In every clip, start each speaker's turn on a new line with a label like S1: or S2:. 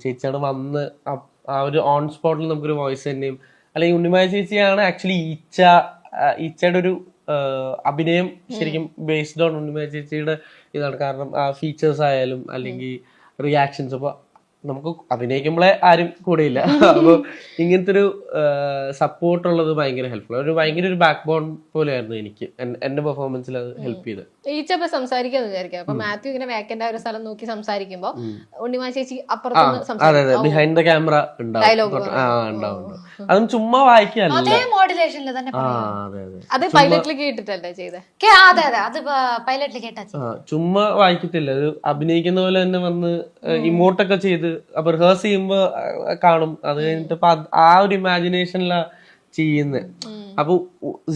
S1: ചേച്ചിയാണ് വന്ന് ആ ഒരു ഓൺ സ്പോട്ടിൽ നമുക്കൊരു വോയിസ് തന്നെയും, അല്ലെങ്കിൽ ഉണ്ണിമായ ചേച്ചിയാണ് ആക്ച്വലി ഈച്ചയുടെ ഒരു അഭിനയം ശരിക്കും ബേസ്ഡ് ഓൺ ഉണ്ണിമായ ചേച്ചിയുടെ ഇതാണ്. കാരണം ആ ഫീച്ചേഴ്സ് ആയാലും അല്ലെങ്കിൽ റിയാക്ഷൻസ്, അപ്പൊ നമുക്ക് അഭിനയിക്കുമ്പോഴേ ആരും കൂടെയില്ല. അപ്പോൾ ഇങ്ങനത്തെ ഒരു സപ്പോർട്ട് ഉള്ളത് ഭയങ്കര ഹെൽപ്ഫുൾ, ഭയങ്കര ഒരു ബാക്ക് ബോൺ പോലെയായിരുന്നു എനിക്ക് എന്റെ പെർഫോമൻസിൽ അത് ഹെൽപ്പ് ചെയ്ത്.
S2: ഈച്ചപ്പോ സംസാരിക്കാന്ന് വിചാരിക്കാം. അപ്പൊ മാത്യു ഇങ്ങനെ വേക്കന്റ് ആയ ഒരു സ്ഥലം നോക്കി സംസാരിക്കുമ്പോ ഉണ്ണിമായ ചേച്ചി അപ്പുറത്ത്
S1: ബിഹൈൻഡ് ദ ക്യാമറ ഉണ്ടാവും. അതും ചുമ്മാ വായിക്കാല്ല,
S2: അത് പൈലറ്റിൽ കേട്ടിട്ടല്ലേ ചെയ്തേ?
S1: ചുമ്മാ വായിക്കത്തില്ല, ഒരു അഭിനയിക്കുന്ന പോലെ തന്നെ വന്ന് ഇമോട്ടൊക്കെ ചെയ്ത് അപ്പൊ റിഹേഴ്സ് ചെയ്യുമ്പോ കാണും. അത് കഴിഞ്ഞിട്ട് ആ ഒരു ഇമാജിനേഷനിലാ ചെയ്യുന്നത്. അപ്പൊ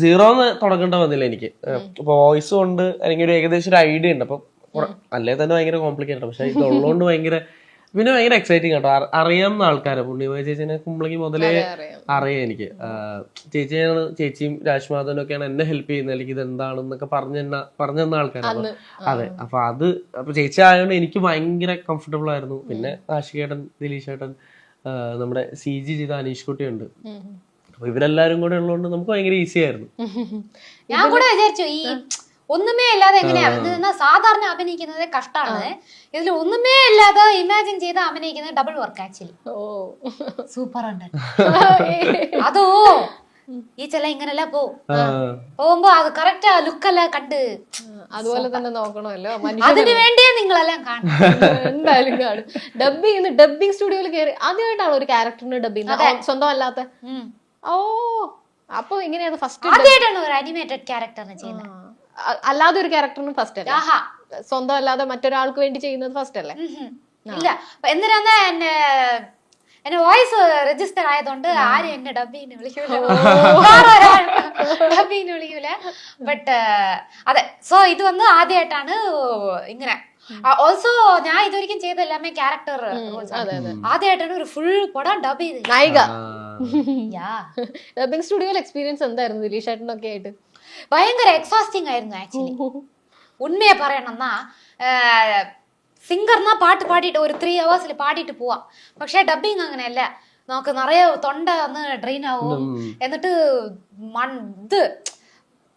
S1: സീറോന്ന് തുടങ്ങേണ്ട വന്നില്ല എനിക്ക്. വോയിസും ഉണ്ട്, അല്ലെങ്കിൽ ഒരു ഏകദേശം ഒരു ഐഡിയ ഉണ്ട്. അപ്പൊ അല്ലേ തന്നെ ഭയങ്കര കോംപ്ലിക്കേറ്റഡ്, പക്ഷെ ഇതുള്ളതുകൊണ്ട് ഭയങ്കര പിന്നെ ഭയങ്കര എക്സൈറ്റിംഗ് കേട്ടോ. അറിയാവുന്ന ആൾക്കാരെ ഉണ്ണിമായ ചേച്ചിനെ കുമ്പളങ്ങി മുതലേ അറിയാം എനിക്ക്. ചേച്ചിയും രാജ്മാധവനും ഒക്കെയാണ് എന്നെ ഹെൽപ്പ് ചെയ്യുന്നത്, അല്ലെങ്കിൽ ഇതെന്താണെന്നൊക്കെ പറഞ്ഞു ആൾക്കാരാണ്. അതെ, അപ്പൊ ചേച്ചി ആയതുകൊണ്ട് എനിക്ക് ഭയങ്കര കംഫർട്ടബിൾ ആയിരുന്നു. പിന്നെ ആഷികേട്ടൻ, ദിലീഷേട്ടൻ, നമ്മുടെ CG ചെയ്ത അനീഷ് കുട്ടിയുണ്ട്. അപ്പൊ ഇവരെല്ലാരും കൂടെ ഉള്ളതുകൊണ്ട് നമുക്ക് ഭയങ്കര ഈസി ആയിരുന്നു.
S3: ഞാൻ കൂടെ വിചാരിച്ചു ഈ ഒന്നുമേ ഇല്ലാതെ എങ്ങനെയാ സാധാരണ അഭിനയിക്കുന്നത് കഷ്ടമാണ്, ഇതിൽ ഒന്നുമേ ഇല്ലാതെ ഇമാജിൻ ചെയ്ത് അഭിനയിക്കുന്നത് ഡബിൾ വർക്ക് ആക്ച്വലി. സൂപ്പർ ഉണ്ട് അതോ. ഈ ചില ഇങ്ങനെല്ല പോകുമ്പോ അത് കറക്റ്റ് ആ ലുക്കെല്ലാം കണ്ട്
S2: അതുപോലെ തന്നെ നോക്കണമല്ലോ.
S3: അതിനു വേണ്ടിയേ നിങ്ങളെല്ലാം കാണും,
S2: എന്തായാലും കാണും. ഡബിങ് സ്റ്റുഡിയോയിൽ കയറി ആദ്യമായിട്ടാണ് ഒരു ക്യാരക്ടറിന് ഡബിങ്, സ്വന്തം അല്ലാത്ത. ഓ, അപ്പൊ എങ്ങനെയാണ് ഫസ്റ്റ്
S3: ആദ്യമായിട്ടാണ് ഒരു അനിമേറ്റഡ് ക്യാരക്ടറിന് ചെയ്യുന്നത്?
S2: അല്ലാതെ ഒരു ക്യാരക്ടറിന് ഫസ്റ്റ് അല്ല, സ്വന്തം അല്ലാതെ മറ്റൊരാൾക്ക് വേണ്ടി ചെയ്യുന്നത് ഫസ്റ്റ് അല്ലേ?
S3: ഇല്ല, എന്തിനാ എന്റെ വോയിസ് രജിസ്റ്റർ ആയതുകൊണ്ട് ആരും എന്നെ ഡബിങ്ങിന് വിളിക്കൂല, ഡബിങ്ങിന് വിളിക്കൂല. ബട്ട് അതെ, സോ ഇത് വന്ന് ആദ്യമായിട്ടാണ് ഇങ്ങനെ. ഓൾസോ ഞാൻ ഇതൊരിക്കും ചെയ്തല്ലാമേ ക്യാരക്ടർ, ആദ്യമായിട്ടാണ് ഒരു ഫുൾ പടം ഡബ് ചെയ്ത്
S2: നായിക. ഡബിങ് സ്റ്റുഡിയോയിൽ എക്സ്പീരിയൻസ് എന്തായിരുന്നു ദിലീഷ് ചേട്ടനൊക്കെ ആയിട്ട്?
S3: ഭയങ്കര എക്സോസ്റ്റിംഗ് ആയിരുന്നു ആക്ച്വലി. ഉണ്മയെ പറയണമെന്നാ സിംഗർന്നാ പാട്ട് പാടിയിട്ട് ഒരു 3 hours പാടിയിട്ട് പോവാം. പക്ഷെ ഡബിങ് അങ്ങനെയല്ല, നമുക്ക് നിറയെ തൊണ്ട ഒന്ന് ഡ്രെയിൻ ആവും, എന്നിട്ട്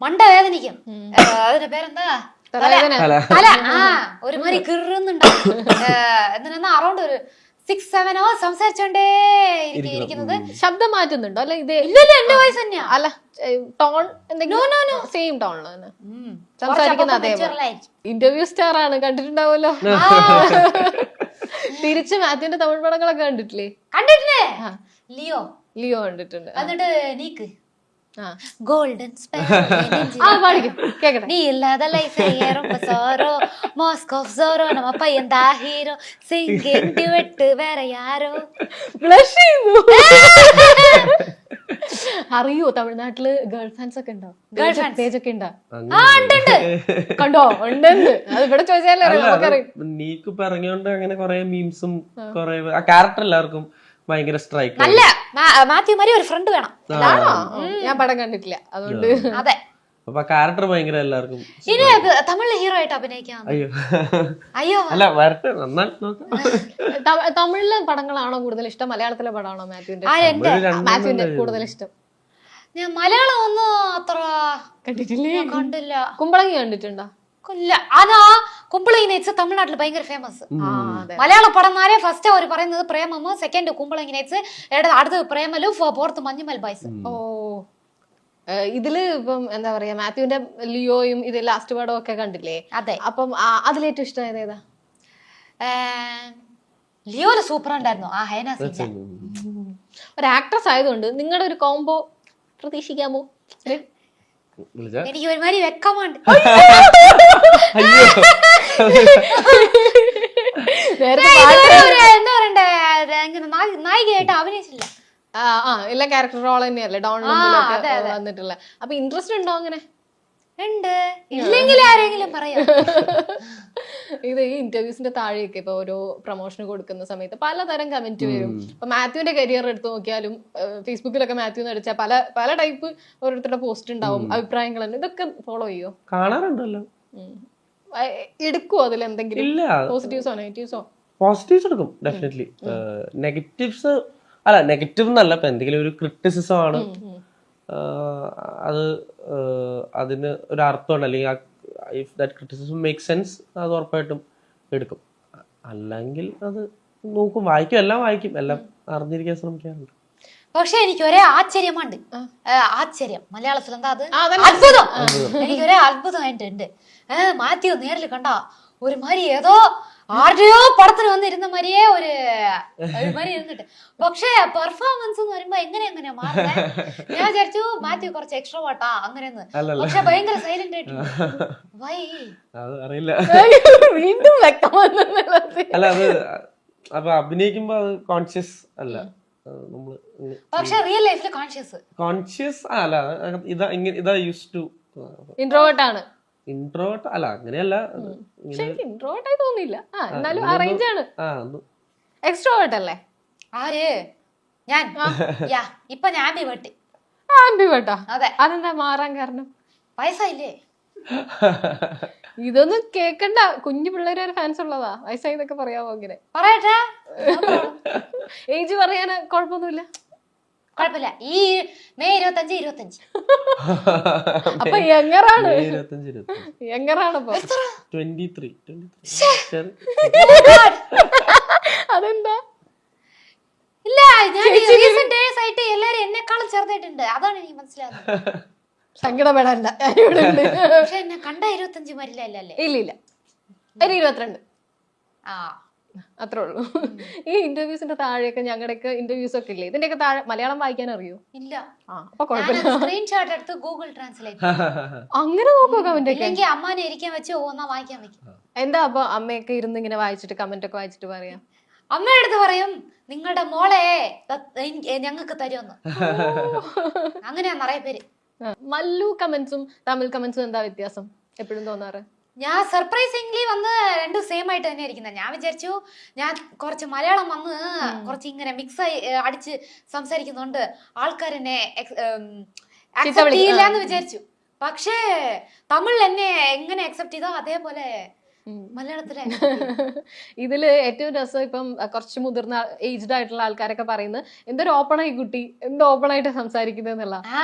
S3: മണ്ട വേദനിക്കും. അതിന്റെ പേരെന്താ, തല ഒരു മാതിരി കിറുന്നുണ്ടാവും. എന്നിട്ട് അറൗണ്ട് ഒരു 6-7 hours സംസാരിച്ചോണ്ടേ ഇരിക്കുന്നത്.
S2: ശബ്ദം മാറ്റുന്നുണ്ടോ? അല്ല ഇത്
S3: ഇല്ലല്ലോ, എന്റെ വോയിസ് തന്നെയാ.
S2: അല്ല, ടോൺ എന്തെങ്കിലും സെയിം ടോണിലാണ് സംസാരിക്കുന്നത്. അതേപോലെ ഇന്റർവ്യൂ സ്റ്റാർ ആണ്, കണ്ടിട്ടുണ്ടാവുമല്ലോ. തിരിച്ച് മാത്യുവിന്റെ തമിഴ് പടങ്ങളൊക്കെ കണ്ടിട്ടില്ലേ? ലിയോ കണ്ടിട്ടുണ്ട്.
S3: എന്നിട്ട് നീക്ക് ഗോൾഡൻ
S2: കേക്കട്ടെ.
S3: നീ ഇല്ലാத லைஃப் ரொம்ப சோரோ மாஸ்கோ சோரோ நம்ம பையன் தா ஹீரோ சிங்கி வெட்டு வேற யாരോ.
S2: അറിയോ തമിഴ്നാട്ടില് ഗേൾ ഫാൻസ് ഒക്കെ ഉണ്ടോ?
S3: ഗേൾ ഫാൻസ്
S2: പേജ് ഒക്കെ ഉണ്ടോ? കണ്ടോ? ഉണ്ടെന്ന് അത് ഇവിടെ ചോദിച്ചാലേ നമുക്കറിയാം.
S1: നീക്ക് ഇറങ്ങിയോണ്ട് അങ്ങനെ കുറെ മീംസും കുറെ ആ ക്യാരക്ടർ എല്ലാവർക്കും ഭയങ്കര സ്ട്രൈക്ക്.
S3: അല്ല, മാത്യു മാരി ഒരു ഫ്രണ്ട് വേണം.
S2: ഞാൻ പടം കണ്ടിട്ടില്ല, അതുകൊണ്ട്.
S3: അതെ,
S1: അപ്പൊ ക്യാരക്ടർ ഭയങ്കര എല്ലാവർക്കും.
S3: ഇനി തമിഴിലെ ഹീറോ ആയിട്ട് അഭിനയിക്കാം. അയ്യോ
S1: അല്ല, വരട്ടെ, നന്നായി നോക്കാം.
S2: തമിഴിലെ പടങ്ങളാണോ കൂടുതൽ ഇഷ്ടം, മലയാളത്തിലെ പടമാണോ മാത്യുവിന്റെ കൂടുതൽ ഇഷ്ടം?
S3: ഞാൻ മലയാളം ഒന്നും അത്ര
S2: കണ്ടിട്ടില്ല. കുമ്പളങ്ങി കണ്ടിട്ടുണ്ടോ?
S3: അതാ കുമ്പളങ്ങി നൈറ്റ്സ് തമിഴ്നാട്ടിൽ ഭയങ്കര ഫേമസ്. മലയാള പടംന്നാലേ ഫസ്റ്റ് അവർ പറയുന്നത് പ്രേമം, സെക്കൻഡ് കുമ്പളങ്ങി നൈറ്റ്സ്, അടുത്ത് പ്രേമലും, ഫോർത്ത് മഞ്ഞുമൽ ബോയ്സ്.
S2: ഓ, ഇതില് ഇപ്പം എന്താ പറയാ, മാത്യുവിന്റെ ലിയോയും ഇത് ലാസ്റ്റ് പടവും ഒക്കെ കണ്ടില്ലേ?
S3: അതെ.
S2: അപ്പം അതിലേറ്റവും ഇഷ്ടമായത് ഏതാ?
S3: ലിയോയില് സൂപ്പർ ഉണ്ടായിരുന്നു ആ ഹൈന.
S2: ഒരു ആക്ട്രസ് ആയതുകൊണ്ട് നിങ്ങളുടെ ഒരു കോംബോ പ്രതീക്ഷിക്കാമോ?
S3: എനിക്ക് ഒരുമാതിരി വെക്കമുണ്ട്. എന്താ പറയണ്ടേ, നായികയായിട്ട് അഭിനയിച്ചില്ല.
S2: എല്ലാ ക്യാരക്ടർ റോൾ തന്നെയല്ലേ ഡോൺ വന്നിട്ടുള്ള. അപ്പൊ ഇൻട്രസ്റ്റ് ഉണ്ടോ? അങ്ങനെ
S3: ഉണ്ട്, ഇല്ലെങ്കിൽ ആരെങ്കിലും പറയാം.
S2: ഇത് ഈ ഇന്റർവ്യൂസിന്റെ താഴെയൊക്കെ ഇപ്പൊ ഓരോ പ്രൊമോഷന് കൊടുക്കുന്ന സമയത്ത് പലതരം കമന്റ് വരും. ഇപ്പൊ മാത്യുവിന്റെ കരിയർ എടുത്ത് നോക്കിയാലും ഫേസ്ബുക്കിലൊക്കെ മാത്യു എന്ന് അടിച്ചാൽ പല ടൈപ്പ് ഓരോരുത്തരുടെ പോസ്റ്റ് ഉണ്ടാവും, അഭിപ്രായങ്ങൾ തന്നെ. ഇതൊക്കെ ഫോളോ ചെയ്യോ?
S1: കാണാറുണ്ടല്ലോ.
S2: എടുക്കുവോ അതിൽ എന്തെങ്കിലും പോസിറ്റീവ്സോ നെഗറ്റീവ്സോ?
S1: പോസിറ്റീവ്സ് എടുക്കും ഡെഫിനറ്റ്ലി. നെഗറ്റീവ്സ് അല്ല, നെഗറ്റീവ് എന്നല്ല, ഇപ്പൊ എന്തെങ്കിലും ഒരു ക്രിറ്റിസിസം ആണ്, അത് അതിന് ഒരു അർത്ഥമുണ്ട്, അല്ലെങ്കിൽ if that criticism make sense അത് ഉറപ്പായിട്ടും എടുക്കും. അല്ലെങ്കിൽ അത് നോക്കും, വായിക്കും, എല്ലാം വായിക്കും, എല്ലാം അറിഞ്ഞിരിക്കാൻ ശ്രമിക്കാറുണ്ട്.
S3: പക്ഷെ എനിക്ക് ഒരേ ആശ്ചര്യമുണ്ട്. ആശ്ചര്യം മലയാളത്തിൽ എന്താ അത്? അത്ഭുതം. എനിക്ക് ഒരേ അത്ഭുതമായിട്ടുണ്ട്. മാത്യു നേരിൽ കണ്ട ഒരു മാതിരി ഏതോ ആരുടെയോ പടത്തിന് വന്നിരുന്ന മാതിരിയെ ഒരു മാതിരി ഇരുന്നിട്ട്, പക്ഷെ പെർഫോമൻസ് എന്ന് പറയുമ്പോ എങ്ങനെയാ മാറുന്നത്? ഞാൻ വിചാരിച്ചു മാത്യു കുറച്ച് എക്സ്ട്രോവേർട്ടാ അങ്ങനെയെന്ന്, പക്ഷെ ഭയങ്കര സൈലന്റ് ആയിട്ട്.
S1: അറിയില്ല,
S2: വീണ്ടും വ്യക്തമാണ്.
S1: അല്ല അത് അപ്പൊ അഭിനയിക്കുമ്പോ അത് കോൺഷ്യസ് അല്ല നമ്മള്.
S3: പക്ഷെ റിയൽ ലൈഫിൽ
S1: കോൺഷ്യസ് അല്ല, ഇതാ യൂസ് ടു.
S2: ഇൻട്രോവേർട്ട് ആണ്.
S1: ഇൻട്രോവേർട്ട് അല്ല, അങ്ങനെയല്ല,
S2: ഇൻട്രോവേർട്ട് ആയി തോന്നിയില്ല. എന്നാലും അറേഞ്ച് ആണ്. എക്സ്ട്രോവേർട്ട് അല്ലേ?
S3: ആര്? ഞാൻ. ഇപ്പൊ ഞാൻ ആംബിവേർട്ട്.
S2: ആംബിവേർട്ടാ?
S3: അതെ.
S2: അതെന്താ മാറാൻ കാരണം?
S3: വയസ്സായില്ലേ?
S2: ഇതൊന്നും കേക്കണ്ട, കുഞ്ഞു പിള്ളേര് വരെ ഫാൻസ് ഉള്ളതാ. വയസ്സായി എന്നൊക്കെ പറയാമോ? അങ്ങനെ
S3: പറയട്ടെ.
S2: ഏജ് പറയാൻ കുഴപ്പമൊന്നുമില്ല.
S3: കുഴപ്പമില്ല. ഈ മെയ് 25.
S2: അപ്പൊ യങ്ങറാണ്. യങ്ങറാണ്. അതെന്താ?
S3: ഇല്ല, ഞാൻ റീസെന്റ് ഡേയ്സ് ആയിട്ട് എല്ലാരും എന്നെക്കാളും ചെറുതായിട്ടുണ്ട്. അതാണ് എനിക്ക് മനസ്സിലാകുന്നത്.
S2: സങ്കടപ്പെടാനില്ല,
S3: പക്ഷെ എന്നെ കണ്ട 25 മരില്ലല്ലേ?
S2: ഇല്ല, ഒരു 22.
S3: ആ,
S2: അത്രേ ഉള്ളൂ. ഈ ഇന്റർവ്യൂസിന്റെ താഴെയൊക്കെ ഞങ്ങളുടെയൊക്കെ ഇന്റർവ്യൂസ് ഒക്കെ ഇല്ലേ, ഇതിന്റെയൊക്കെ താഴെ മലയാളം വായിക്കാൻ അറിയോ?
S3: ഇല്ല.
S2: അപ്പൊ കുഴപ്പമില്ല,
S3: സ്ക്രീൻഷോട്ട് എടുത്ത് ഗൂഗിൾ ട്രാൻസ്ലേറ്റ്
S2: അങ്ങനെ നോക്കുക. കമന്റ് ഒക്കെ
S3: എനിക്ക് അമ്മാനെ ഇരിക്കാൻ വെച്ച് വായിക്കാൻ വെക്കും.
S2: എന്താ അപ്പൊ അമ്മയൊക്കെ ഇരുന്ന് ഇങ്ങനെ വായിച്ചിട്ട് കമന്റ് ഒക്കെ വായിച്ചിട്ട് പറയാം?
S3: അമ്മയുടെ അടുത്ത് പറയും, നിങ്ങളുടെ മോളെ ഞങ്ങൾക്ക് തരുമെന്ന്. അങ്ങനെയാ നിറയെ പേര്.
S2: മല്ലു കമന്റ്സും തമിഴ് കമന്റ്സും എന്താ വ്യത്യാസം എപ്പോഴും തോന്നാറ്?
S3: ഞാൻ സർപ്രൈസിംഗ്ലി വന്ന് രണ്ടും സെയിം ആയിട്ട് തന്നെ ഇരിക്കുന്നത്. ഞാൻ വിചാരിച്ചു ഞാൻ കുറച്ച് മലയാളം വന്ന് കുറച്ച് ഇങ്ങനെ മിക്സ് ആയി അടിച്ച് സംസാരിക്കുന്നുണ്ട് ആൾക്കാരെന്നെ അക്സെപ്റ്റ് ചെയ്യില്ല എന്ന് വിചാരിച്ചു. പക്ഷേ തമിഴിൽ എന്നെ എങ്ങനെ അക്സെപ്റ്റ് ചെയ്തോ അതേപോലെ മലയാളത്തിലെ.
S2: ഇതില് ഏറ്റവും രസം ഇപ്പം കുറച്ച് മുതിർന്ന ഏജ്ഡ് ആയിട്ടുള്ള ആൾക്കാരൊക്കെ പറയുന്നത് എന്തൊരു ഓപ്പൺ ആയി കുട്ടി, എന്തോ ഓപ്പൺ ആയിട്ട് സംസാരിക്കുന്നത് എന്നുള്ള.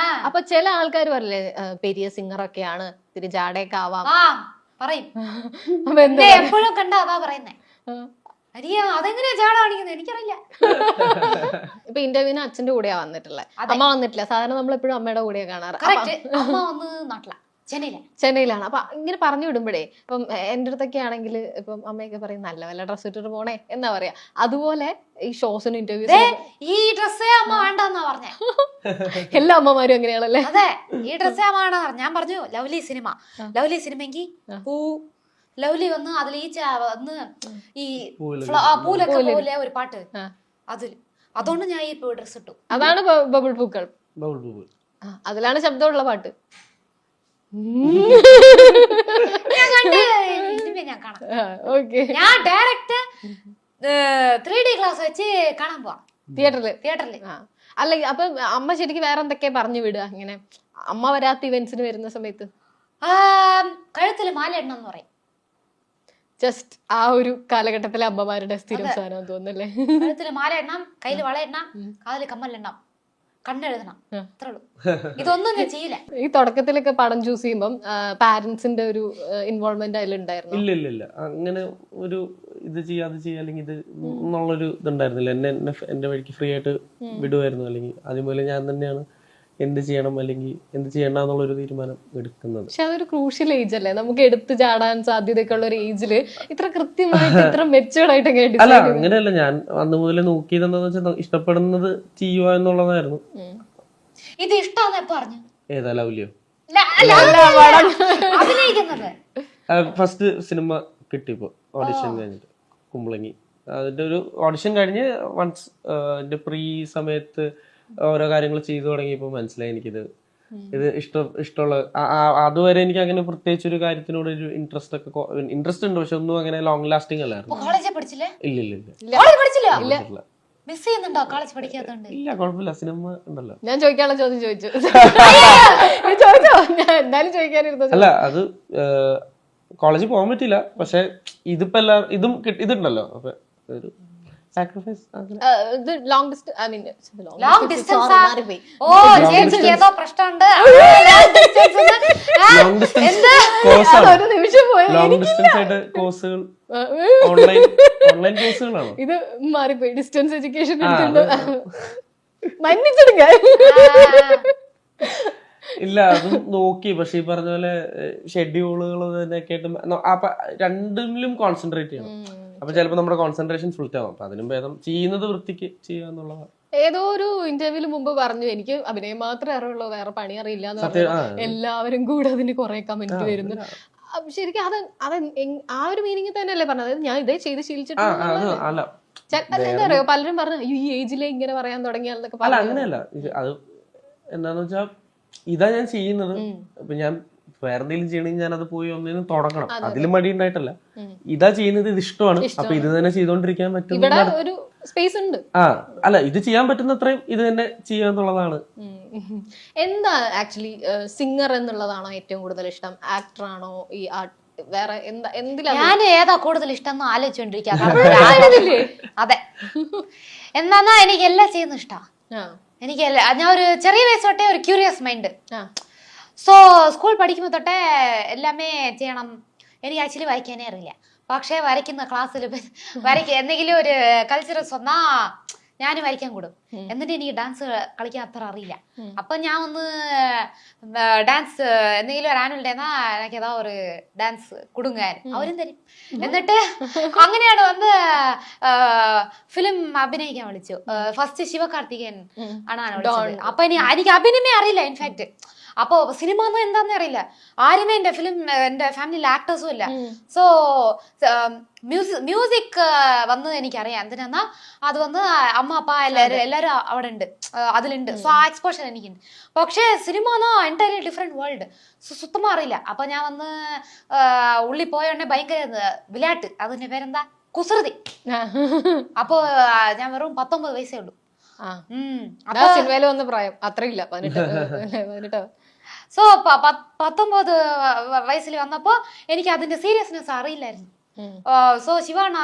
S2: അപ്പൊ ചില ആൾക്കാർ പറയില്ലേ പെരിയ സിംഗർ ഒക്കെയാണ്, ഇത്തിരി ജാടയൊക്കെ ആവാം
S3: പറയും. എപ്പോഴും കണ്ട അതാ പറയുന്നേ. അതെങ്ങനെയാ ജാട കാണിക്കുന്നത് എനിക്കറിയില്ല.
S2: ഇപ്പൊ ഇന്റർവ്യൂവിന് അച്ഛന്റെ കൂടെയാ വന്നിട്ടുള്ളത്, അമ്മ വന്നിട്ടില്ല. സാധാരണ നമ്മൾ എപ്പോഴും അമ്മയുടെ കൂടെയാ കാണാറ്.
S3: അമ്മ വന്ന് നാട്ടില,
S2: ചെന്നൈയിലാണ്. അപ്പൊ ഇങ്ങനെ പറഞ്ഞു വിടുമ്പോഴേ ഇപ്പം എന്റെ അടുത്തൊക്കെ ആണെങ്കിൽ ഇപ്പം അമ്മയൊക്കെ പറയും നല്ല വല്ല ഡ്രസ് ഇട്ടിട്ട് പോണേ എന്നാ പറയാ. അതുപോലെ ഈ ഷോസിന് ഇന്റർവ്യൂ
S3: ഈ ഡ്രസ്സേ അമ്മ വേണ്ടെന്നാ പറഞ്ഞേ.
S2: എല്ലാ അമ്മമാരും അങ്ങനെയാണല്ലേ?
S3: അതെ, ഈ ഡ്രസ്സേ അമ്മ വേണ്ട. ഞാൻ പറഞ്ഞു ലവ്ലി സിനിമയെങ്കിൽ ലവ്ലി വന്ന് അതിൽ ഈ വന്ന് ഈ പൂലൊക്കെ പോലെ ഒരു പാട്ട് അതുകൊണ്ട് ഞാൻ ഈ ഡ്രസ് ഇട്ടു.
S2: അതാണ് ബബിൾ പൂക്കൾ. അതിലാണ് ശബ്ദമുള്ള പാട്ട്.
S3: ഞാൻ ഡയറക്റ്റ് 3D ക്ലാസ് വെച്ച് കാണാൻ പോവാ തിയേറ്ററില്.
S2: അല്ലെങ്കിൽ അപ്പൊ അമ്മ ശരിക്കും വേറെ എന്തൊക്കെയാ പറഞ്ഞു വിടുക ഇങ്ങനെ അമ്മ വരാത്ത ഇവന്റ്സിന് വരുന്ന സമയത്ത്?
S3: കഴുത്തില് മാല ഇടണം എന്ന് പറയും.
S2: ജസ്റ്റ് ആ ഒരു കാലഘട്ടത്തിലെ അമ്മമാരുടെ സ്ഥിരം സാധനം തോന്നുന്നല്ലേ?
S3: കഴുത്തില് മാല ഇടണം, കയ്യില് വള ഇടണം, കാതില് കമ്മലിടണം, കണ്ണെഴുതണം, അത്രേ ഉള്ളൂ. ഇതൊന്നും ഞാൻ ചെയ്യില്ല.
S2: ഈ തുടക്കത്തിലൊക്കെ പടം ചൂസ് ചെയ്യുമ്പം പാരന്റ്സിന്റെ ഒരു ഇൻവോൾവ്മെന്റ് അതിലുണ്ടായിരുന്നു?
S1: ഇല്ല, അങ്ങനെ ഒരു ഇത് ചെയ്യാ അത് ചെയ്യാ അല്ലെങ്കിൽ ഇത് എന്നുള്ളൊരു ഇതുണ്ടായിരുന്നില്ല. എന്റെ വഴിക്ക് ഫ്രീ ആയിട്ട് വിടുമായിരുന്നു. അല്ലെങ്കിൽ അതുപോലെ ഞാൻ തന്നെയാണ് എന്ത് ചെയ്യണം അല്ലെങ്കിൽ എന്ത് ചെയ്യണ്ട എന്നുള്ളൊരു തീരുമാനം എടുക്കുന്നത്.
S2: പക്ഷെ അതൊരു ക്രൂഷ്യൽ ഏജ് അല്ലേ? നമുക്ക് എടുത്ത് ചാടാൻ സാധ്യതയൊക്കെ ഉള്ള ഒരു ഏജില് ഇത്ര കൃത്യമായിട്ട് ഇത്ര മെച്ചുവേർഡ് ആയിട്ട്
S1: അല്ല, അങ്ങനെയല്ല. ഞാൻ അന്ന് മുതലേ നോക്കിയതെന്താന്ന് വെച്ചാൽ ഇഷ്ടപ്പെടുന്നത് ചെയ്യുക എന്നുള്ളതായിരുന്നു.
S3: ഇത് ഇഷ്ടമാണെന്ന് എപ്പോ പറഞ്ഞു?
S1: ഏതാ ലവ്ലിയോ? ഫസ്റ്റ് സിനിമ കിട്ടിയപ്പോ ഓഡിഷൻ കഴിഞ്ഞിട്ട് കുമ്പളങ്ങി. അതിന്റെ ഒരു ഓഡിഷൻ കഴിഞ്ഞ് വൺസ് എന്റെ പ്രീ സമയത്ത് ഓരോ കാര്യങ്ങൾ ചെയ്തു തുടങ്ങിയപ്പോ മനസ്സിലായി എനിക്കിത് ഇഷ്ടമുള്ള. അതുവരെ എനിക്ക് അങ്ങനെ പ്രത്യേകിച്ച് ഒരു കാര്യത്തിനോട് ഒരു ഇൻട്രസ്റ്റ് ഉണ്ട്, പക്ഷെ ഒന്നും അങ്ങനെ ലോങ് ലാസ്റ്റിംഗ് അല്ലായിരുന്നു. ഇല്ല, കുഴപ്പമില്ല, സിനിമ ഉണ്ടല്ലോ.
S2: ഞാൻ ചോദിക്കാനുള്ള ചോദ്യം ചോദിച്ചു. എന്തായാലും ചോദിക്കാനിരുന്നു.
S1: അല്ല, അത് കോളേജിൽ പോകാൻ പറ്റില്ല. പക്ഷെ ഇതിപ്പോ ഇതുണ്ടല്ലോ, അപ്പൊ ഒരു സാക്രിഫൈസ്.
S2: ഇത് long distance, I mean
S3: long distance. ഓ ചേച്ചിക്ക് ഏതോ പ്രശ്നമുണ്ട്.
S1: ലോങ് ഡിസ്റ്റൻസ് കോഴ്സാണ്.
S2: ഒരു നിമിഷം പോയി.
S1: ലോങ് ഡിസ്റ്റൻസ് ആയിട്ട് കോഴ്സുകൾ, ഓൺലൈൻ കോഴ്സുകളാണോ?
S2: ഇത് മാറിപ്പോയി. ഡിസ്റ്റൻസ് എഡ്യൂക്കേഷൻ എടുത്തിട്ട് മന്നിച്ചെടുക്കാൻ
S1: ഇല്ല, അതും നോക്കി. പക്ഷെ ഈ പറഞ്ഞ പോലെ ഷെഡ്യൂളുകൾ ഒക്കെ ആയിട്ട് രണ്ടിലും കോൺസെൻട്രേറ്റ് ചെയ്യണം. അപ്പൊ ചിലപ്പോ നമ്മുടെ കോൺസെൻട്രേഷൻ ഫുൾ ആവും. അപ്പൊ അതിനും ഭേദം ചെയ്യുന്നത് വൃത്തിക്ക് ചെയ്യുക എന്നുള്ളതാണ്.
S2: ഏതോ ഒരു ഇന്റർവ്യൂല് മുമ്പ് പറഞ്ഞു, എനിക്ക് അഭിനയം മാത്രമേ അറിയുള്ളൂ, വേറെ പണി അറിയില്ല എന്ന് പറഞ്ഞു. എല്ലാവരും കൂടെ അതിന് കുറെ കമന്റ് വരുന്നു. ശരിക്കും അത് ആ ഒരു മീനിങ് തന്നെയല്ലേ പറഞ്ഞത്? അതായത് ഞാൻ ഇതേ ചെയ്ത് ശീലിച്ചിട്ടുണ്ട്. എന്താ പറയാ, പലരും പറഞ്ഞു ഈ ഏജിലെ ഇങ്ങനെ പറയാൻ തുടങ്ങിയാലൊക്കെ.
S1: അല്ല അങ്ങനെയല്ല, അത് എന്താന്ന് വെച്ചാ ഇതാ ഞാൻ ചെയ്യുന്നത്. ഇപ്പൊ ഞാൻ വേറെ എന്തെങ്കിലും ചെയ്യണമെങ്കിൽ ഞാൻ അത് പോയി ഒന്നിനും തുടങ്ങണം. അതിലും മടി ഉണ്ടായിട്ടല്ല. ഇതാ ചെയ്യുന്നത്, ഇത് ഇഷ്ടമാണ്, അപ്പൊ ഇത് തന്നെ ചെയ്തോണ്ടിരിക്കാൻ പറ്റും.
S2: ഇവിടെ ഒരു സ്പേസ് ഉണ്ട്.
S1: അല്ല, ഇത് ചെയ്യാൻ പറ്റുന്ന അത്രയും ഇത് തന്നെ ചെയ്യാന്നുള്ളതാണ്.
S2: എന്താ ആക്ച്വലി സിംഗർ എന്നുള്ളതാണോ ഏറ്റവും കൂടുതൽ ഇഷ്ടം, ആക്ടർ ആണോ, ഈ വേറെ എന്താ, എന്തിലാണ്?
S3: ഞാൻ ഏതാ കൂടുതൽ ഇഷ്ടം എന്ന് ആലോചിച്ചോണ്ടിരിക്കുക. അതെ, എന്നാ എനിക്ക് എല്ലാം ചെയ്യുന്ന ഇഷ്ടമാണ്. എനിക്ക് ഞാൻ ഒരു ചെറിയ വയസ്സ് തൊട്ടേ ഒരു ക്യൂരിയസ് മൈൻഡ്. സോ സ്കൂൾ പഠിക്കുമ്പോൾ തൊട്ടേ എല്ലാമേ ചെയ്യണം. എനിക്ക് ആക്ച്വലി വരയ്ക്കാനേ അറിയില്ല. പക്ഷേ വരയ്ക്കുന്ന ക്ലാസ്സിൽ എന്തെങ്കിലും ഒരു കൾച്ചറൽസ് വന്നാ ഞാൻ വരയ്ക്കാൻ കൂടും. എന്നിട്ട് എനിക്ക് ഡാൻസ് കളിക്കാൻ അത്ര അറിയില്ല. അപ്പൊ ഞാൻ ഒന്ന് ഡാൻസ് എന്തെങ്കിലും ഒരു ആനുവൽ ഡേന്നാ എനിക്ക് ഏതാ ഒരു ഡാൻസ് കൊടുങ്ങാൻ അവരും തരും. എന്നിട്ട് അങ്ങനെയാണ് വന്ന് ഫിലിം അഭിനയിക്കാൻ വിളിച്ചു. ഫസ്റ്റ് ശിവകാർത്തികേയൻ ആണ് വിളിച്ചത്. അപ്പൊ എനിക്ക് അഭിനയമേ അറിയില്ല. ഇൻഫാക്ട് അപ്പൊ സിനിമ ഒന്നും എന്താന്ന് അറിയില്ല. ആരുമേ എന്റെ ഫാമിലിയിൽ ആക്ടേഴ്സും ഇല്ല. സോ മ്യൂസിക് വന്ന് എനിക്കറിയാം. എന്തിനാ അത് വന്ന് അമ്മ അപ്പ എല്ലാരും അവിടെ ഉണ്ട്, അതിലുണ്ട്. സോ ആ എക്സ്പോഷർ എനിക്കുണ്ട്. പക്ഷേ സിനിമ എന്നോ എൻറ്റയർലി ഡിഫറെന്റ് വേൾഡ്. സുത്തമാ അറിയില്ല. അപ്പൊ ഞാൻ വന്ന് ഉള്ളി പോയോണ്ടേ ഭയങ്കര വിലാട്ട്. അതിന്റെ പേരെന്താ, കുസൃതി. അപ്പോ ഞാൻ വെറും 19 വയസ്സേ ഉള്ളൂ.
S2: സിനിമയില് വന്ന പ്രായം അത്രയില്ല, 18.
S3: സോ 19 വയസ്സിൽ വന്നപ്പോ എനിക്ക് അതിന്റെ സീരിയസ്നെസ് അറിയില്ലായിരുന്നു. സോ ശിവാണ്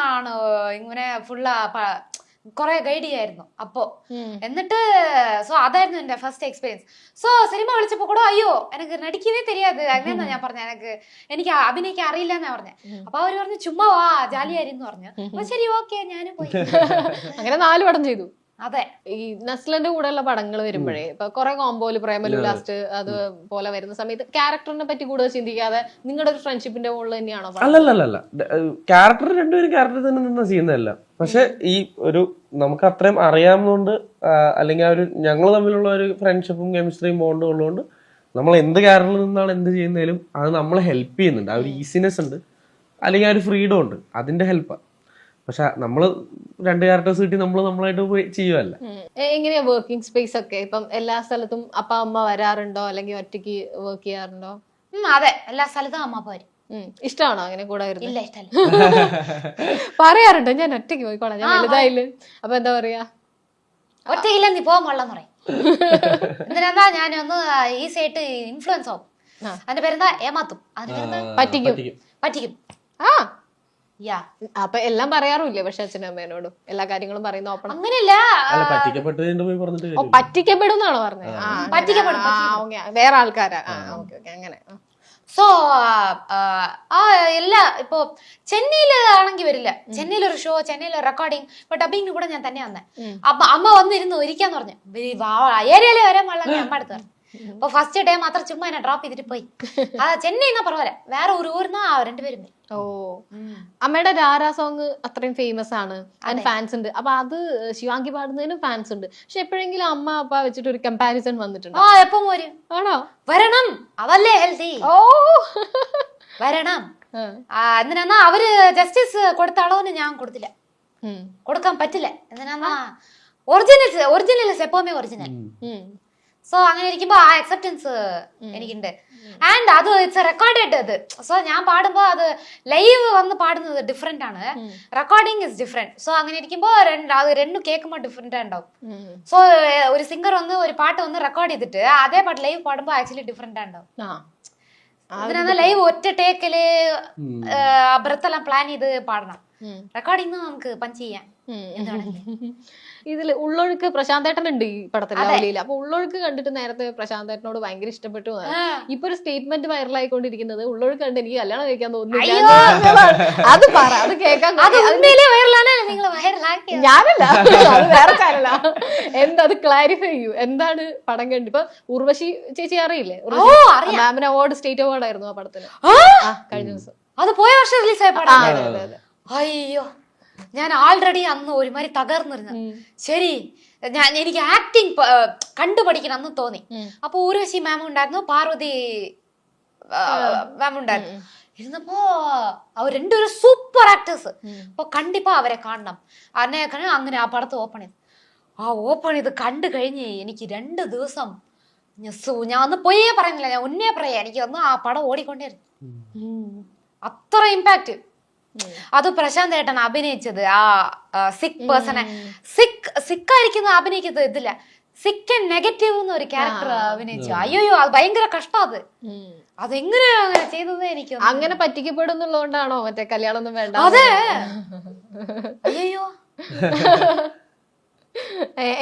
S3: ഇങ്ങനെ ഫുള്ള് കൊറേ ഗൈഡ് ചെയ്യായിരുന്നു അപ്പോ. എന്നിട്ട് സോ അതായിരുന്നു എന്റെ ഫസ്റ്റ് എക്സ്പീരിയൻസ്. സോ സിനിമ വിളിച്ചപ്പോ കൂടെ അയ്യോ എനിക്ക് നടിക്കവേ தெரியாது അങ്ങനെയാ ഞാൻ പറഞ്ഞ. എനിക്ക് അഭിനയിക്കാൻ അറിയില്ല എന്നാ പറഞ്ഞ. അപ്പൊ അവര് പറഞ്ഞു ചുമ്മാ വാ ജാലിയായിരുന്നു പറഞ്ഞു. അപ്പൊ ശരി ഓക്കെ ഞാനും പോയി.
S2: അങ്ങനെ 4 പടം ചെയ്തു.
S3: അതെ,
S2: ഈ നസ്ലന്റെ കൂടെയുള്ള പടങ്ങൾ വരുമ്പോഴേ ഇപ്പൊ കൊറേ കോമ്പോല് പ്രേമലു ലാസ്റ്റ് അതുപോലെ വരുന്ന സമയത്ത് ക്യാരക്ടറിനെ പറ്റി കൂടുതൽ ചിന്തിക്കാതെ നിങ്ങളുടെ ഒരു ഫ്രണ്ട്ഷിപ്പിന്റെ മുകളിൽ തന്നെയാണോ?
S1: അല്ലല്ല, ക്യാരക്ടർ രണ്ടുപേരും ക്യാരക്ടർ തന്നെ നിന്ന് ചെയ്യുന്നതല്ല. പക്ഷെ ഈ ഒരു നമുക്ക് അത്രയും അറിയാവുന്നതുകൊണ്ട്, അല്ലെങ്കിൽ ആ ഒരു ഞങ്ങൾ തമ്മിലുള്ള ഒരു ഫ്രണ്ട്ഷിപ്പും കെമിസ്ട്രിയും ബോണ്ടും ഉള്ളതുകൊണ്ട് നമ്മൾ എന്ത് ക്യാരക്ടറിൽ നിന്നാണ് എന്ത് ചെയ്യുന്നതിലും അത് നമ്മളെ ഹെൽപ്പ് ചെയ്യുന്നുണ്ട്. ആ ഒരു ഈസിനെസ് ഉണ്ട്, അല്ലെങ്കിൽ ആ ഒരു ഫ്രീഡം ഉണ്ട്, അതിന്റെ ഹെൽപ്പാണ്. പക്ഷെ നമ്മള് 2 ക്യാരക്ടേഴ്സ് കിട്ടി നമ്മളായിട്ട് പോയി ചെയ്യുമല്ല.
S2: എങ്ങനെയാ വർക്കിംഗ് സ്പേസ് ഒക്കെ? ഇപ്പം എല്ലാ സ്ഥലത്തും അപ്പ അമ്മ വരാറുണ്ടോ, അല്ലെങ്കിൽ ഒറ്റയ്ക്ക് വർക്ക് ചെയ്യാറുണ്ടോ?
S3: അതെ, എല്ലാ സ്ഥലത്തും അമ്മ പോരും.
S2: ഇഷ്ടമാണോ അങ്ങനെ കൂടെ വരുന്നത്?
S3: ഇല്ല, ഇഷ്ടമല്ല.
S2: പറയാറുണ്ടോ ഞാൻ ഒറ്റയ്ക്ക് പോയിക്കോളാം, ഞാൻ വലുതായില്ല. അപ്പൊ എന്താ പറയാ,
S3: ഒറ്റയില്ല നീ പോകാൻ കൊള്ളാന്ന് പറയും. എന്തിനാ ഞാനൊന്ന് ഈസിയായിട്ട് ഇൻഫ്ലുവൻസ് ആവും. അതിന്റെ പേരെന്താ, ഏമാത്തും. അതിന്റെ പേരെന്താ, പറ്റിക്കും.
S2: അപ്പൊ എല്ലാം പറയാറില്ലേ? പക്ഷെ അച്ഛനും അമ്മേനോടും എല്ലാ കാര്യങ്ങളും പറയുന്ന ഓപ്പൺ
S3: അങ്ങനെയല്ല.
S2: പറ്റിക്കപ്പെടുന്നാണോ പറഞ്ഞത്? വേറെ ആൾക്കാരാ? അങ്ങനെ.
S3: സോ എല്ലാ ഇപ്പൊ ചെന്നൈയിലാണെങ്കിൽ വരില്ല. ചെന്നൈയിൽ ഒരു ഷോ, ചെന്നൈയിൽ റെക്കോർഡിങ്, ഇപ്പൊ ഡബിങ്ങിന് കൂടെ ഞാൻ തന്നെ വന്നേ. അപ്പൊ അമ്മ വന്നിരുന്ന് ഒരിക്കാന്ന് പറഞ്ഞു. ഏരിയയിലെ വരാൻ പാടില്ല അമ്മ അടുത്ത് പറഞ്ഞു. അപ്പൊ ഫസ്റ്റ് ഡേ മാത്രം ചുമ്മാ എന്നെ ഡ്രോപ്പ് ചെയ്തിട്ട് പോയി. ചെന്നൈ എന്നാ പറവല, വേറെ ഒരു ഊരിന്നാ 2 പേരും.
S2: ഓ, അമ്മയുടെ രാരാ സോങ് അത്രയും ഫേമസ് ആണ്, അതിന് ഫാൻസ് ഉണ്ട്. അപ്പൊ അത് ശിവാംഗി പാടുന്നതിനും ഫാൻസ് ഉണ്ട്. പക്ഷെ എപ്പോഴെങ്കിലും അമ്മ അപ്പ വെച്ചിട്ട് ഒരു കമ്പാരിസൺ വന്നിട്ടുണ്ട്?
S3: എപ്പം വരും?
S2: ആണോ?
S3: വരണം, അതല്ലേ ഹെൽത്തി.
S2: ഓ,
S3: വരണം. എന്തിനാ അവര് ജസ്റ്റിസ് കൊടുത്ത അളവിന് ഞാൻ കൊടുത്തില്ല, കൊടുക്കാൻ പറ്റില്ല. എന്തിനാ ഒറിജിനൽ എപ്പോഴും ഒറിജിനൽ. സോ അങ്ങനെ ഇരിക്കുമ്പോ ആ അക്സെപ്റ്റൻസ് എനിക്കുണ്ട്. ആൻഡ് അത് ഇറ്റ്സ് റെക്കോർഡഡ്. അത് സോ ഞാൻ പാടുമ്പോ അത് ലൈവ് വന്ന് പാടുന്നത് ഡിഫറെന്റ് ആണ്, റെക്കോർഡിങ് ഇസ് ഡിഫറെന്റ്. സോ അങ്ങനെ ഇരിക്കുമ്പോ അത് രണ്ടും കേൾക്കുമ്പോ ഡിഫറെന്റ് ഉണ്ടാവും. സോ ഒരു സിംഗർ വന്ന് ഒരു പാട്ട് വന്ന് റെക്കോർഡ് ചെയ്തിട്ട് അതേ പാട്ട് ലൈവ് പാടുമ്പോ ആക്ച്വലി ഡിഫറെന്റ് ഉണ്ടാവും. അതിനാ ലൈവ് ഒറ്റ ടേക്കില് ബ്രത്തെല്ലാം പ്ലാൻ ചെയ്ത് പാടണം. റെക്കോർഡിംഗ് നമുക്ക് പഞ്ച് ചെയ്യാം.
S2: ഇതില് ഉള്ളൊഴുക്ക് പ്രശാന്തേട്ടൻ ഉണ്ട് ഈ പടത്തില് ലവ്ലിയിൽ. അപ്പൊ ഉള്ളൊഴുക്ക് കണ്ടിട്ട് നേരത്തെ പ്രശാന്തേട്ടനോട് ഭയങ്കര ഇഷ്ടപ്പെട്ടു. ഇപ്പൊ ഒരു സ്റ്റേറ്റ്മെന്റ് വൈറലായിക്കൊണ്ടിരിക്കുന്നത് ഉള്ളൊഴുക്ക് കണ്ട് എനിക്ക് കല്യാണം കഴിക്കാൻ തോന്നുന്നില്ല. അത് പറ, അത് കേൾക്കാൻ ഞാനല്ല, അത് വേറെ ചാനലാ. എന്താ അത് ക്ലാരിഫൈ ചെയ്യൂ, എന്താണ് പടം കണ്ട്? ഇപ്പൊ ഉർവശി ചേച്ചി അറിയില്ലേ? മാമിന് അവാർഡ്, സ്റ്റേറ്റ് അവാർഡ് ആയിരുന്നു ആ പടത്തിന് കഴിഞ്ഞ ദിവസം.
S3: അത് പോയ വർഷം റിലീസായ പടം. അയ്യോ, ഞാൻ ആൾറെഡി അന്ന് ഒരുമാതിരി തകർന്നിരുന്നു. ശരി, എനിക്ക് ആക്ടിങ് കണ്ടുപഠിക്കണം അന്ന് തോന്നി. അപ്പൊ ഊർവശി മാം ഉണ്ടായിരുന്നു, പാർവതി മാം ഉണ്ടായിരുന്നു. ഇരുന്നപ്പോ അവർ രണ്ടുപേരും സൂപ്പർ ആക്ടേഴ്സ്. അപ്പൊ കണ്ടിപ്പോ അവരെ കാണണം. അങ്ങനെ ആ പടത്ത് ഓപ്പൺ ചെയ്തു. ആ ഓപ്പൺ ചെയ്ത് കണ്ടു കഴിഞ്ഞ് എനിക്ക് 2 ദിവസം ഞാൻ ഒന്ന് പൊയ്യേ പറയുന്നില്ല, ഞാൻ ഉന്നേ പറയാ, എനിക്ക് ഒന്ന് ആ പടം ഓടിക്കൊണ്ടേയിരുന്നു. അത്ര ഇമ്പാക്ട്. അത് പ്രശാന്ത് ഏട്ടൻ അഭിനയിച്ചത് ആ സിക്ക് പേഴ്സണെ, സിക്കായിരിക്കുന്ന അഭിനയിക്കുന്നത് ഇതില്ല, സിക്ക് ആൻഡ് നെഗറ്റീവ് എന്നൊരു ക്യാരക്ടർ അഭിനയിച്ചു. അയ്യോ, അത് ഭയങ്കര കഷ്ടം. അതെങ്ങനെയാ അങ്ങനെ ചെയ്തത്? എനിക്ക്
S2: അങ്ങനെ പറ്റിക്കപ്പെടുന്നുള്ളതുകൊണ്ടാണോ മറ്റേ കല്യാണം ഒന്നും വേണ്ട?
S3: അതെ. അയ്യോ,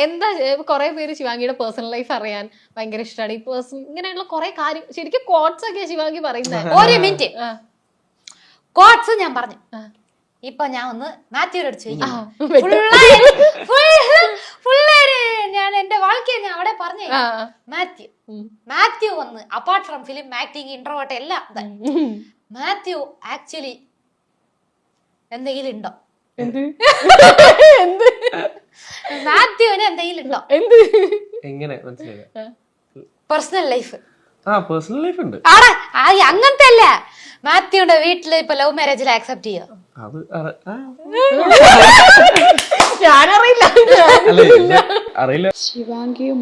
S2: എന്താ കുറെ പേര് ശിവാംഗിയുടെ പേഴ്സണൽ ലൈഫ് അറിയാൻ ഭയങ്കര ഇഷ്ടമാണ്. ഈ ഇങ്ങനെയുള്ള കുറെ കാര്യം ശരിക്കും കോട്സ് ഒക്കെയാ ശിവാംഗി പറയുന്നത്.
S3: ഒരു മിനിറ്റ്, കോട്സ് ഞാൻ പറഞ്ഞു. ഇപ്പൊ ഞാൻ ഒന്ന് മാത്യുവിനോട് ചോദിക്കാം. ഞാൻ എന്റെ വാഴ്ക്കയെ ഞാൻ അവിടെ പറഞ്ഞു. മാത്യു വന്ന് apart from film acting, introvert എല്ലാം, മാത്യു ആക്ച്വലി എന്തെങ്കിലും ഉണ്ടോ? മാത്യുവിന് എന്തെങ്കിലും ഉണ്ടോ?
S1: എങ്ങനെ മനസ്സിലായി?
S3: Personal life.
S1: പേഴ്സണൽ ലൈഫ് ഉണ്ട്.
S3: അങ്ങനത്തെ അല്ല, മാത്യുവിന്റെ വീട്ടില് ഇപ്പൊ ലവ് മാരേജിൽ ആക്സെപ്റ്റ് ചെയ്യോ?
S1: അറിയില്ല.
S4: ശിവാംഗിയും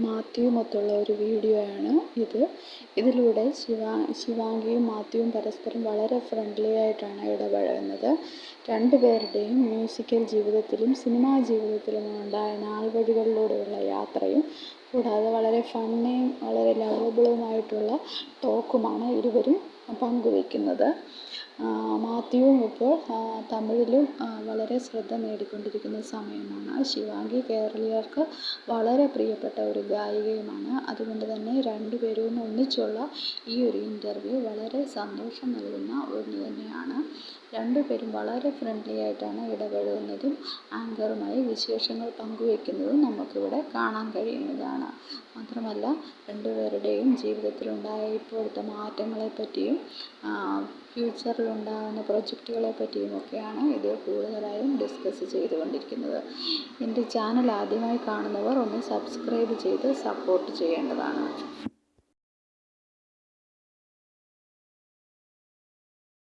S4: മാത്യുവുമൊത്തുള്ള ഒരു വീഡിയോ ആണ് ഇത്. ഇതിലൂടെ ശിവാംഗിയും മാത്യുവും പരസ്പരം വളരെ ഫ്രണ്ട്ലി ആയിട്ടാണ് ഇടപഴകുന്നത്. രണ്ടുപേരുടെയും മ്യൂസിക്കൽ ജീവിതത്തിലും സിനിമാ ജീവിതത്തിലും ഉണ്ടായ നാൾവഴികളിലൂടെയുള്ള യാത്രയും കൂടാതെ വളരെ ഫണ്ണിയും വളരെ ലവബിളുമായിട്ടുള്ള ടോക്കുമാണ് ഇരുവരും പങ്കുവയ്ക്കുന്നത്. മാത്യുവും ഇപ്പോൾ തമിഴിലും വളരെ ശ്രദ്ധ നേടിക്കൊണ്ടിരിക്കുന്ന സമയമാണ്. ശിവാംഗി കേരളീയർക്ക് വളരെ പ്രിയപ്പെട്ട ഒരു ഗായികയുമാണ്. അതുകൊണ്ട് തന്നെ രണ്ടുപേരും ഒന്നിച്ചുള്ള ഈ ഒരു ഇൻ്റർവ്യൂ വളരെ സന്തോഷം നൽകുന്ന ഒന്ന് തന്നെയാണ്. രണ്ടുപേരും വളരെ ഫ്രണ്ട്ലി ആയിട്ടാണ് ഇടപഴകുന്നതും ആങ്കറുമായി വിശേഷങ്ങൾ പങ്കുവയ്ക്കുന്നതും നമുക്കിവിടെ കാണാൻ കഴിയുന്നതാണ്. മാത്രമല്ല, രണ്ടുപേരുടെയും ജീവിതത്തിലുണ്ടായ ഇപ്പോഴത്തെ മാറ്റങ്ങളെപ്പറ്റിയും ഫ്യൂച്ചറിലുണ്ടാകുന്ന പ്രൊജക്റ്റുകളെ പറ്റിയുമൊക്കെയാണ് ഇതിൽ കൂടുതലായും ഡിസ്കസ് ചെയ്തുകൊണ്ടിരിക്കുന്നത്. എൻ്റെ ചാനൽ ആദ്യമായി കാണുന്നവർ ഒന്ന് സബ്സ്ക്രൈബ് ചെയ്ത് സപ്പോർട്ട് ചെയ്യേണ്ടതാണ്.